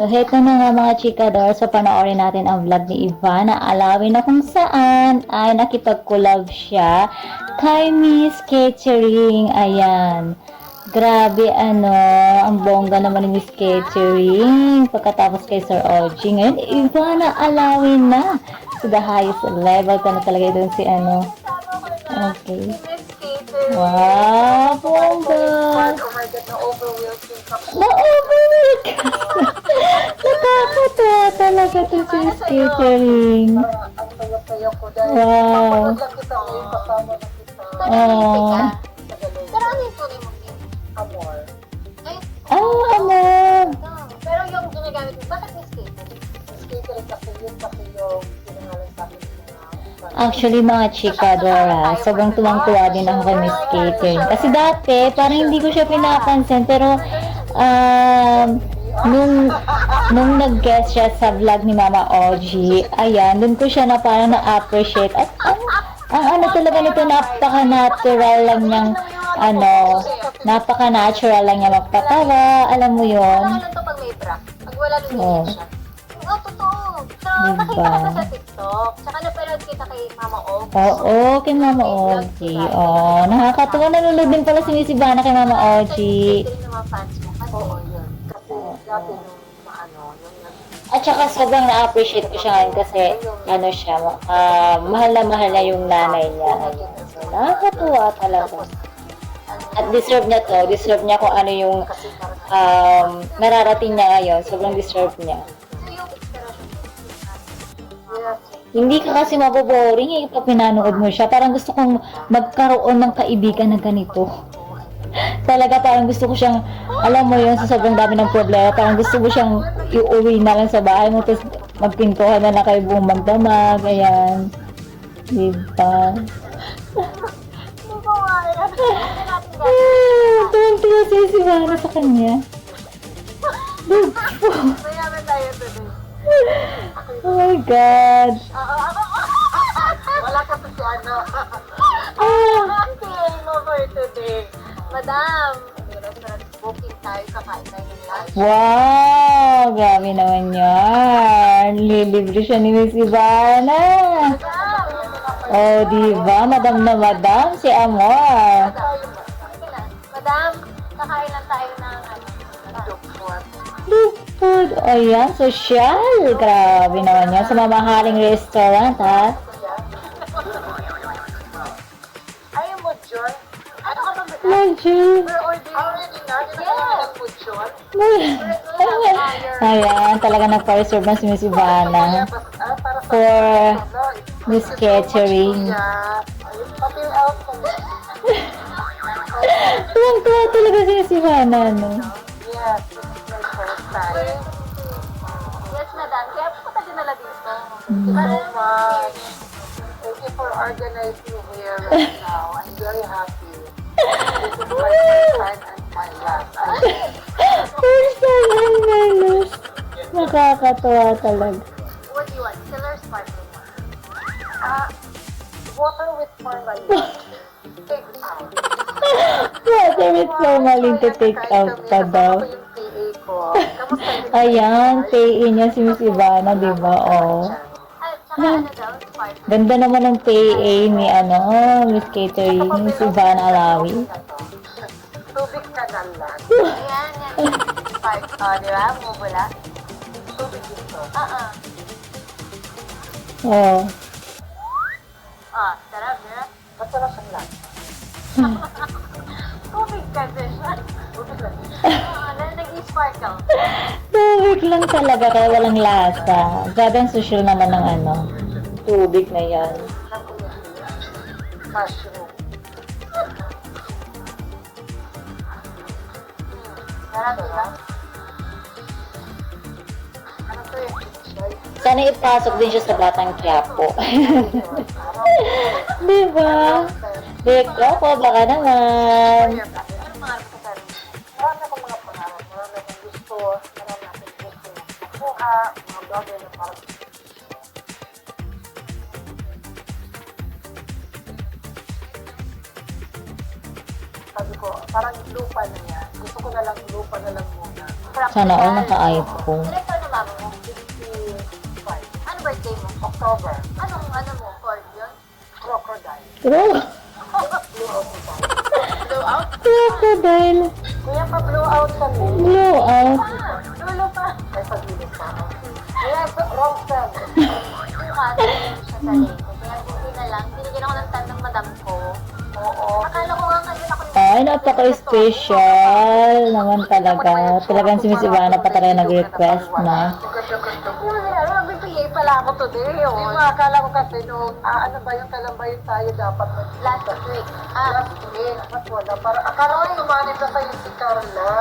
So, heto na nga mga chikador. So, panoorin natin ang vlog ni Ivana Alawi na kung saan ay nakipag-collab siya kay Miss Catering. Ayan. Grabe, ang bongga naman ni Miss Catering. Pagkatapos kay Sir OG. Ngayon, Ivana Alawi na. To the highest level ka na talaga doon si Okay. Wow, bongga. Oh my God, na-overwhelmed yung kapatid. Na-overwhelmed ka. Nakakatawa talaga to si Miss Catering. Ang saya-saya ko dahil Wow. papanood lang kita ngayon, kasama na kita. Oh. Pero ano yung tunay mong name? Amor. Ay, Amor. pero yung ginagamit mo, bakit Miss Kate? Catering kasi yung pinangalan sa akin. Actually, mga chikadora, sobrang tuwang-tuwa din ako kay Miss Catering. Kasi dati, parang hindi ko siya pinapansin, pero nung nag-guest siya sa vlog ni Mama OG, ayan, dun ko siya na parang na-appreciate. At ang talaga nito, napaka-natural lang niyang, napaka-natural lang niya magpatawa, alam mo yon. Ano lang to pag may prank? Pag wala Oh. lumilit siya. Oo, totoo. So, Diba? nakita ka pa sa TikTok. Tsaka napanood kita kay Mama Og. Oo, kay Mama OG. Oh, nakakatuwa, nanonood din pala si Miss Ivana kay Mama OG. Ito rin mga fans mo. Kasi, Oo, yun. Kasi dati nung nung At saka sobrang na-appreciate ko siya ngayon kasi siya, mahal na yung nanay niya. So, nakakatuwa talaga. At deserve niya to. Deserve niya kung ano yung nararating niya ngayon. Sobrang deserve niya. so yung inspiration yes, Hindi ka kasi maboboring pag pinanood mo siya. Parang gusto kong magkaroon ng kaibigan na ganito. Talaga parang gusto ko siyang, alam mo yun, sa sobrang dami ng problema, parang gusto ko siyang iuwi na lang sa bahay mo, tapos magpintuhan na lang kayo buong magdamag, ayan. Diba? Hindi ko kaya. Hindi natin Tuwang-tuwa si Ivana sa kanya. Mayaman tayo today. Oh my God. wala kasi si ano. Okay, mo for today. Madam, may restaurant booking tayo, kakain tayo ng lunch. Wow! Grabe naman yan. Lilibre siya ni Miss Ivana. Madam! Oh, diba? Madam na madam, si Amor. Madam, kakain lang tayo ng Good food. O yan, social. Grabe naman yan. Sa mamahaling restaurant, ha? Ayaw mo, John? Ano ka ba, madam? Medyo. We're ordering already na. Yes. Food, John. Ayan, talaga nagpa-reserve na si Miss Ivana Para sa for Miss Catering. Pati yung elf ko. Tuwang-tuwa talaga si Miss Ivana, no? Yes, this is my first time. Yes, madam. Kaya po ka dinala dito. Thank you so much. Thank you for organizing here right now. I'm very happy. This is my first time and my last. First time and my last. Nakakatuwa talaga. What do you want? Still or sparkling? Water with formalin. Take out. Water with formalin to take out pa daw. Ako yung PA ko. Kamusta yung Ayan, PA niya si Miss Ivana, di ba? Oh. Ay, tsaka ano daw? Sparkling. Ganda naman ng PA ni Miss Catering, Miss Ivana Alawi. Tubig ka na lang. Ayan, yan. Spark. Oh, di ba? Bumubula. Tubig ito. Oh. Ah, sarap, di ba? Masarap ang lang. Tubig kasi siya. Tubig lang. Nag-i-sparkle. Tubig lang talaga, kaya walang lasa. Gabang social naman ng tubig na yan. Mushroom. Sarap, di ba? Ano to yung choy? Sana ipasok din siya sa Batang Quiapo. Diba? Deko po, baka naman. Ano mga reputasyon? Marami akong mga pangarap. Marami akong gusto. Marami akong gusto na makuha. Mga bagay na parang sabi ko, parang lupa na yan. Gusto ko na lang lupa na lang muna. Sana all naka-iPhone. Director October. Ano mo, Ford yun? Crocodile. True. Blow out? Crocodile. Kuya, pa-blow out kami. Blow out. Lulo pa. Ay, pag-ilis pa. Kuya, wrong cell. Yung kata siya sa likod. Kaya buti na lang, binigyan ako ng time ng madam ko. Oo. Akala ko nga ngayon ako Ay, napaka-special naman talaga. Talagang si Miss Ivana pa talaga nag-request na. Magbibigay pala ako today. Di ba, akala ko kasi nung, ano ba yung kailan ba yung tayo dapat Last week. last week, mas wala. Para, akala ko tumanit na sa'yo si Carla.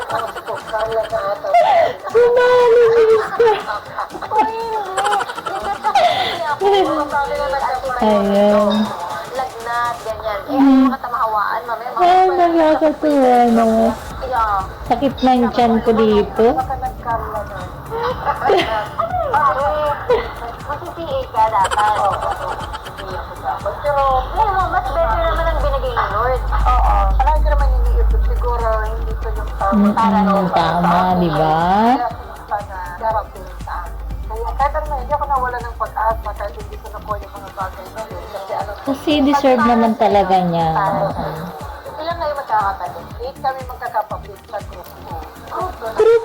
Ako, Carla na ata. Sumali si Miss Ivana. Uy, hindi. Nag-get ako kasi ako. Sabi na nagkakaroon. Ayun. Lagnat, ganyan. Eh, ano mga tamahawaan, mamaya mga Ay, nakakatuwa no. Kaya, Sakit ng tiyan ko dito. Baka nag-Carla na. mag-CCA ka dapat. Pero, Pero mas better naman ang binigay ni Lord. oo. Alam ko naman iniisip, siguro hindi ko yung Tama, di ba? Sana, darating sa akin. Kaya kahit ano, hindi ako nawala ng pag-asa kahit hindi ko nakuha yung mga bagay na yun. Kasi ano, Kasi deserve naman talaga niya. ilan ngayon magkakapatid? 8 kami magkakapatid sa group 2. Group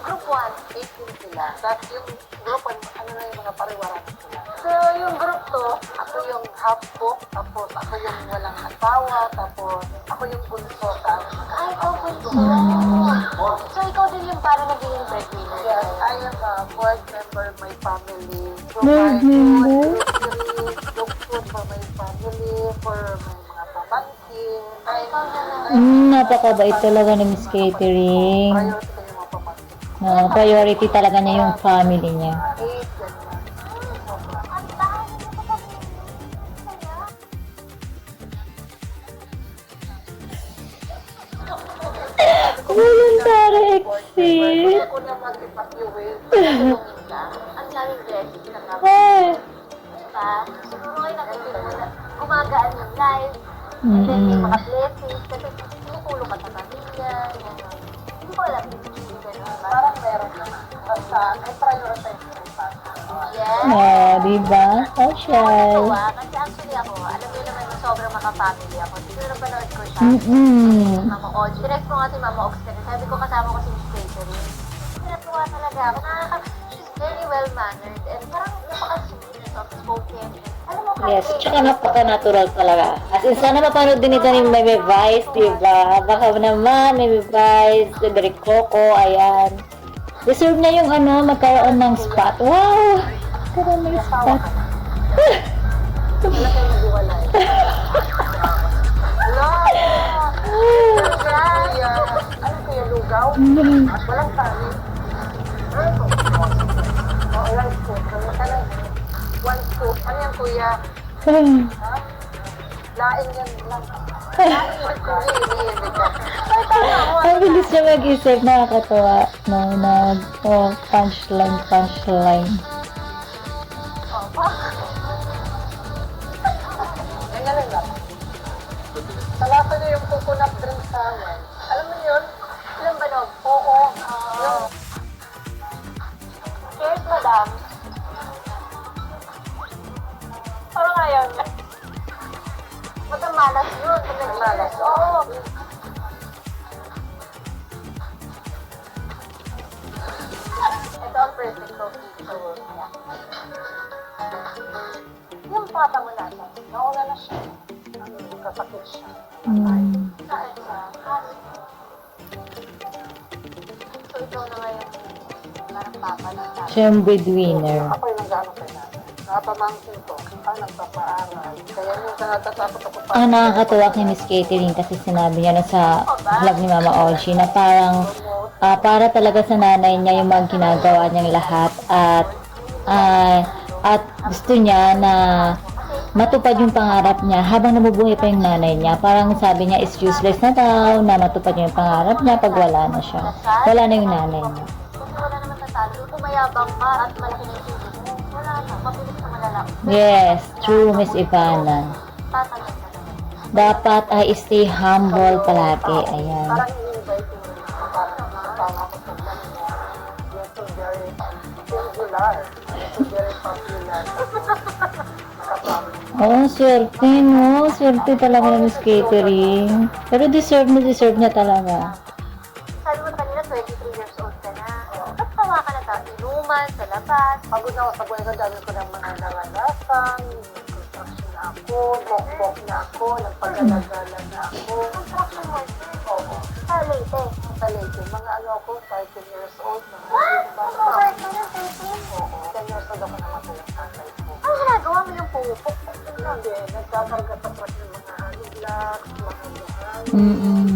Group 1. 18 sila. Tapos yung group, ano na yung mga pariwaran sila. So, yung group to, Ako yung half cook, tapos ako yung walang asawa, tapos ako yung bunso sa ay, ikaw bunso. So, ikaw din yung parang naging breadwinner. Yes, I am a board member of my family. Board Provide member? groceries, cook food for my family, for my mga pamangkin. Ay, ikaw na lang. Napakabait talaga ni Miss Catering. Priority ko yung mga pamangkin. No, priority talaga niya yung family niya. 8, ganyan. Sobra. Ang dami mo pa kasi. Kaya, Voluntary exit. Ako na mag-evacuate. tulungin ka. Ang daming blessings na nga. Ay. Diba? Siguro kayo nakikita mo na gumagaan yung life. And then may mga blessings. Kasi tumutulong ka sa pamilya. Gano'n. Hindi ko alam yung gano'n ba? Parang meron na. Basta, I prioritize my family. Yes. Oh, diba? Social. Nakakatawa. Kasi actually ako, alam niyo naman na sobrang maka-family ako. Siguro napanood ko siya. Mama Oji. Direct ko nga si Mama Ox kasi sabi ko kasama ko si Miss Catering. Natuwa talaga ako. She's very well-mannered and parang napaka-sweet, soft-spoken. Alam mo, Yes, kahit- tsaka napaka-natural talaga. As in, sana mapanood din ito ni Meme Vice, diba? Baka naman, Meme Vice, Derek Coco, ayan. Deserve niya yung magkaroon ng spot. Wow! Karoon ng spot. Wala kayo mag-iwalay. Hello! Kuya, ano kuya, lugaw? Walang tali. Oo, rice cook. One scoop. Ano yan kuya? Ha? Laing yan lang. Laing yan kuya, iniibig ka. Ay, tama mo. Ang bilis niya mag-isip, nakakatawa. Punchline. Ang galing lang. Salasa niyo yung coconut drink sa amin. Alam mo yun? Ilang banog? Oo. Yung... Cheers, madam. Parang ayaw niya. Magamalas yun. Malas. Oo. Ito ang perfect coffee. Yung pata mo natin. Nauna na siya. Kasakit siya. Saan siya? So ikaw na ngayon parang papa ng tatay. Siya yung breadwinner. Ako yung nag-ano kay nanay. Nakapamangkin ko. Nagpapaaral. Kaya minsan natatakot ako pa. Ang nakakatuwa kay Miss Catering kasi sinabi niya na sa vlog ni Mama Oji na parang para talaga sa nanay niya yung mga ginagawa niyang lahat at gusto niya na matupad yung pangarap niya habang nabubuhay pa yung nanay niya. Parang sabi niya is useless na daw na matupad niya yung pangarap niya pag wala na siya. Wala na yung nanay niya. Kasi wala naman tatalo. Kung mayabang ka at malaki na yung singit mo, wala na. Mabilis na malalaki. Yes, true Miss Ivana. Tatanong ka naman. Dapat ay stay humble palagi. Ayan. Parang i-invite ko rin ako. Parang nakakala ko sa kanila. Yung very singular. It's very popular. Oh, swerte, no? Swerte talaga ng Miss Catering. Pero deserve niya talaga. Sabi mo kanina, 23 years old ka na. Ba't tawa ka na tayo? Inuman, sa labas. Pagod na ako sa buhay ko, dami ko ng mga naranasan, construction na ako, bok-bok na ako, nagpagalaga na ako. Construction worker. Oo. Sa Leyte. Sa Leyte, mga ano ako, 13 years old, mga What? ba? Nag-work ka na, 13? Oo. 10 years old ako namatay ang tatay ko. Ano ginagawa mo yung pupok? Hindi, nagkakarga sa truck ng mga blocks, mga luhan.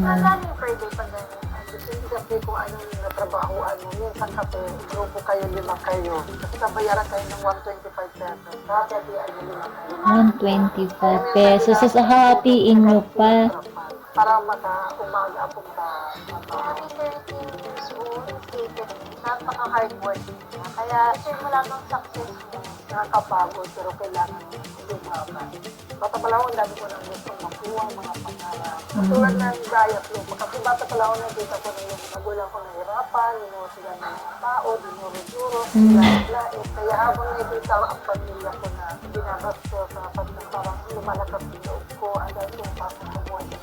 Magkano yung per day pag gano'n? Hindi kasi kung anong natrabahoan mo. Minsan kasi, grupo kayo, 5 kayo. Kasi kabayaran kayo ng 125 pesos. Kada day ay 5 kayo. 125 pesos. So, hahatiin nyo pa. Para umaga ako Grabe, 13 years old, catering. Napaka-hardworking niya. Kaya, simula ng success mo. nakakapagod pero kailangan lumaban. Bata pala ako, ang dami ko nang gustong makuha mga pangarap. Tulad ng diet loop. Kasi bata pala ako, nakita ko na yung magulang ko nahirapan, yung sila ng mga tao, dinuro-duro, lait. Kaya habang nakita ko ang pamilya ko na binabasto sa parang lumalakas yung loob ko, ang dahil kong pasok sa buhay ko,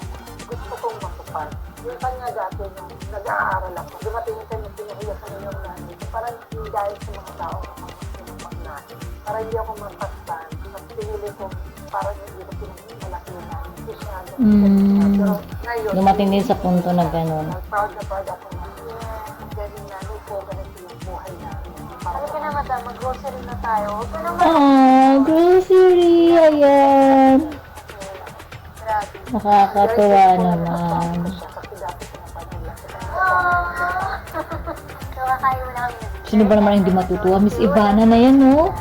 gusto kong matupad. Yung kanya dati, nung nag-aaral ako, dumating yung kanya, pinahiya sa yung nanay. Parang hindi dahil sa mga tao na mga pinapagnahin. Para hindi ako mapagtan. At pinili ko, parang hindi ko pinagmalaki yung nanay. Pero ngayon, Dumating din sa punto na gano'n. proud na proud ako na, galing nanay ko, ganito yung buhay namin. Sabi ka na, madam, mag-grocery na tayo. Huwag ka naman. Ah, grocery. Ayan. Grabe. Nakakatuwa naman. Kasi dati pinapanula sila. So, kakain mo na kami. Sino ba naman hindi matutuwa? Miss Ivana na yan, no?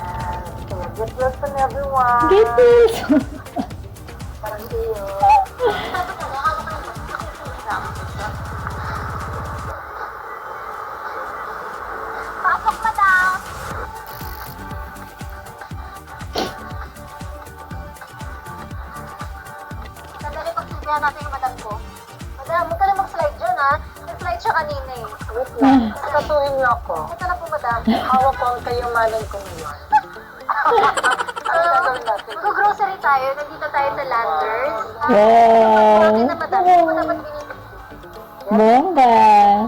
So, good luck to everyone. Get this! Parang iyo. Pasok, madam! Sandali, pagsilbihan natin yung madam ko. Madam, huwag ka na mag-slide dyan, ha? Nag-slide siya kanina, eh. Wait lang. Katuhin niyo ako. Ito na po, madam. Hawak ko ang kayamanan kong iyon. Ano gagawin natin? Mag-grocery tayo. Nandito tayo sa Landers. Wow! Bakit na, madam? Hindi mo dapat binibigyan. Bongga!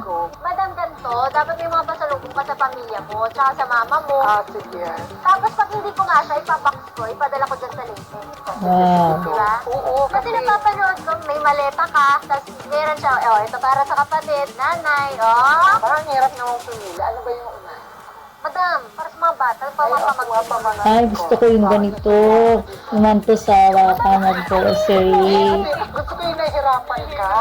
Go. Madam, ganito. Dapat may mga pasalubong ka sa pamilya mo, tsaka sa mama mo. Sige. Tapos pag hindi ko nga siya, ipabox ko, ipadala ko dyan sa Leyte. Wow! Diba? Oo, Kasi napapanood ko, may maleta ka, tapos meron siya, oh, ito para sa kapatid, nanay, oh. parang hirap namang pumili. Ano ba yung una? Madam, para sa mga bata, Ay, pamapamag. pamanan Ay, gusto ko yung ganito. Umanto sa ka mag-grocery. Gusto ko yung nahihirapan ka.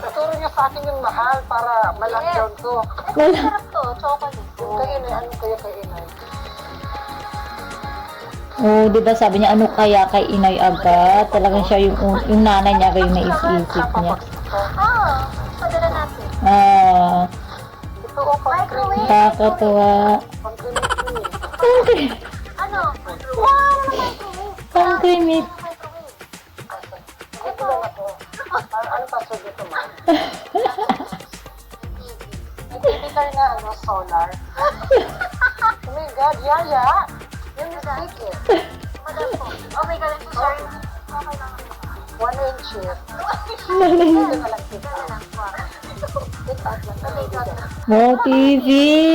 Turo niyo sa akin yung mahal para malakyaw to. Sarap to, chocolate. Yung kay Inay, ano kaya kay Inay? Oh, di ba sabi niya, ano kaya kay Inay agad? Talagang siya yung nanay niya agad yung naisip niya. Oo, padala natin. Ah, Ito o, pang-creamy. nakakatuwa. Pang-creamy. Ano? Wow, microwave. Pang-creamy. Microwave. Ito lang ako. Ano password nito, ma'am? May TV kayo na, solar. Oh my God, Yaya! Yung mistake eh. Madam po. Oh my God, I'm so sorry. Okay lang. 1 inch eh. Ito na lang kita. Wala lang po. Take out lang. Okay, got na. Wow, TV!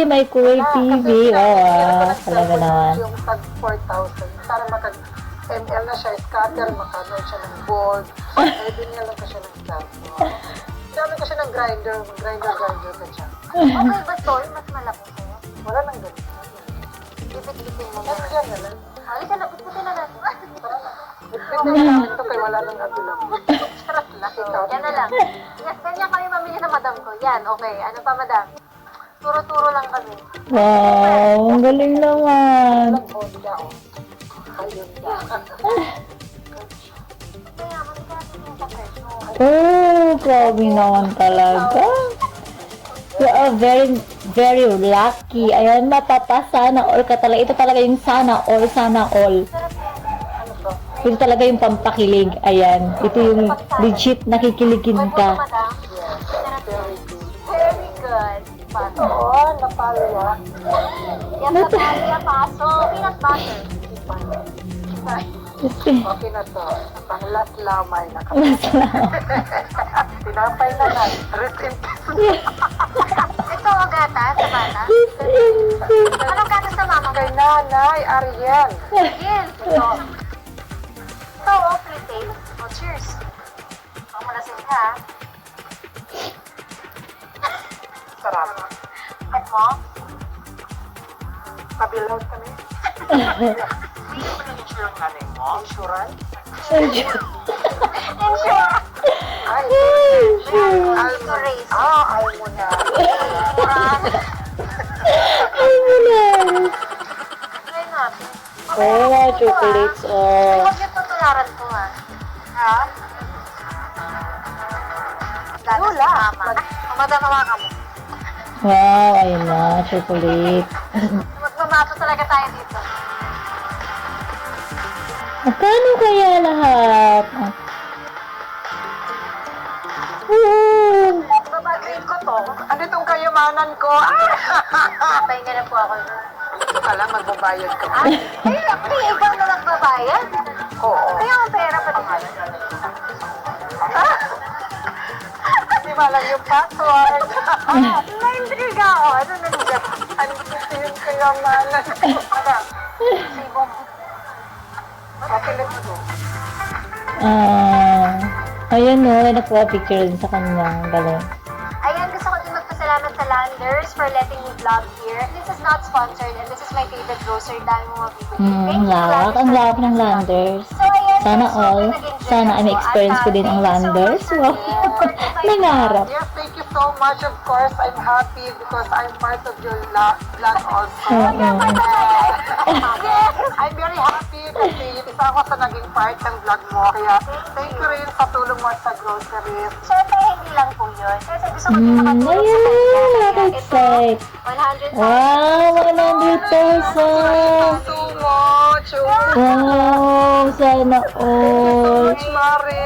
Microwave TV. Oh, talaga naman. Yung tag 4,000. Para makag ML na siya, scatter, makanood siya ng board. Ay, binila lang ko siya ng scatter. Dami ko siya ng grinder ka siya. Okay ba to? Mas malaki sa'yo. Wala nang ganito. Bibit-bitin mo Ano muna. yan na lang? Halika na, bitbitin na natin. Ipin na namin ito kay wala nang abilang. Charot lang. Yan na lang. Yes, ganyan kami mamili na madam ko. Yan, okay. Ano pa, madam? Turo-turo lang kami. Wow, ang galing naman. Walang vodka o. Ayun na. Kaya, manika natin yung kapresyo. Oh, grabe naman talaga. You are very, very lucky. Ayan, mapapasana all ka talaga. Ito talaga yung sana all, sana all. Ano to? Ito talaga yung pampakilig. Ayan, ito yung legit nakikiligin Okay po, ka. madam. Yes. Very good. Very good. Pass. Oo, Natalia. Yan, Natalia Paso. Peanut butter. Okay na to. Pang last lamay na kami. Tinapay na lang. Rest in peace. Ito ang gatas sa bata. Anong gatas sa mama mo? Kay Nanay Ariel. Yes. Ito. Ito, oh, pre-tape. Oh, cheers. Oh, malasing ka. Sarap. At mo? Kabilaw kami. Hindi mo na insurance nga rin mo? Insurance? Ensure. Ay, To raise. ay mo na. Try natin. Oh, mga chocolates. Oh. Huwag yung tutularan ko, ha? Ha? Gatas sa mama. Madama ka mo. Wow, ayun na, chocolate. Magmamato talaga tayo dito. Magkano kaya lahat? Babagrade ko to. Ano itong kayamanan ko? Patay na lang po ako. Ito ka lang, magbabayad ka pa. Ay, ikaw na lang babayad? Oo. Kaya ang pera pa din. Di ba lang yung password? Na-intriga ako. Ano nandiyan? Ano gusto yung kayamanan ko? Sibong. Okay, let's go. Ayun no, nakuha picture din sa kanya. Galing. Ayan, gusto ko din magpasalamat sa Landers for letting me vlog here. This is not sponsored and this is my favorite grocer. Dami mo mabibili. Thank you, Lawak. Ang Landers, lawak for ng letting me vlog. Landers. So, ayan, Sana guys, all. super nag-enjoy Sana ako. experience ko din ang Thank you so Landers. much for Wow. your support. Nangarap. Yes, thank you so much. Of course, I'm happy because I'm part of your vlog also. Yes, I'm very happy kasi isa ako sa naging part ng vlog mo. Kaya thank you rin sa tulong mo at sa groceries. Siyempre, hindi lang po yun. Kasi gusto ko din makatulong sa Ayun, kanya. Kaya nakaka-excite. ito, 100,000. Wow, 100,000. So much. Wow, sana all. Much, Mare.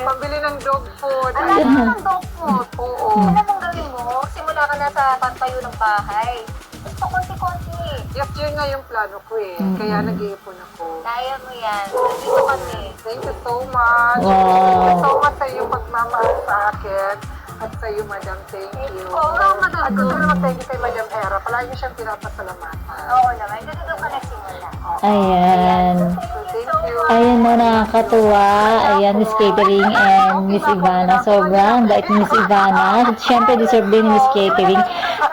Pambili ng dog food. Ang dami mo ng dog food. Oo. Ano mong gawin mo? Simula ka na sa pagtayo ng bahay. Gusto konti-konti. Yes, yun nga yung plano ko eh. Kaya nag-iipon ako. Kaya mo yan. Nandito kami. Thank you so much. Wow. Thank you so much sa iyong pagmamahal sa akin. At sa iyo, Madam, thank you. Oo, At gusto ko naman thank you kay Madam Hera. Palagi niyo siyang pinapasalamatan. Oo naman. Dito doon ka nagsimula. Ayan. So, thank you. Ayan na, nakakatuwa. Ayan, Miss Catering and Miss Ivana. Sobrang bait ni Miss Ivana. At syempre, deserve din ni Miss Catering.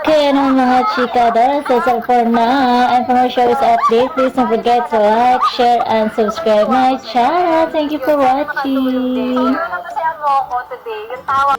Kaya naman mga chika, that's all for now. And for more shows update, please don't forget to like, share, and subscribe my channel. Thank you for watching. Sobrang masaya mo ako today. Yung tawa